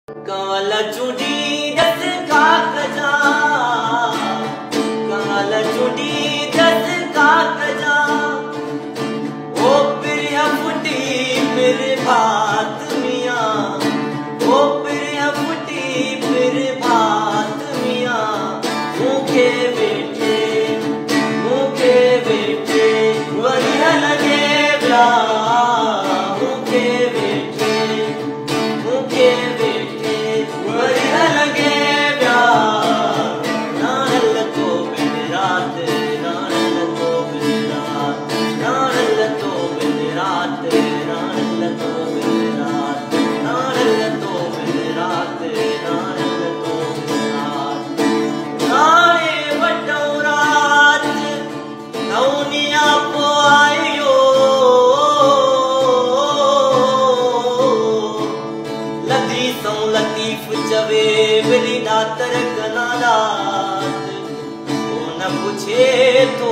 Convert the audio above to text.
काला चूड़ी दस का कजा, काला चूड़ी दस का कजा, ओ प्रिया फुटी फिर भात मियाँ, ओ प्रिया फुटी फिर भात मियाँ, मुखे बैठे वरिया लगे ब्याह, मुखे बैठे वरिया लगे ब्याह, नारल तो बिन रात, नारल तो बिन रात, नारल तो बिन रात, नारल तो बिन रात, नारल तो बिन रात, नारल तो बिन रात, नारे वटो रात नौनिया पो आयो, लती सौ लतीफ चवे मिली दातर कनादात, वो न पूछे तो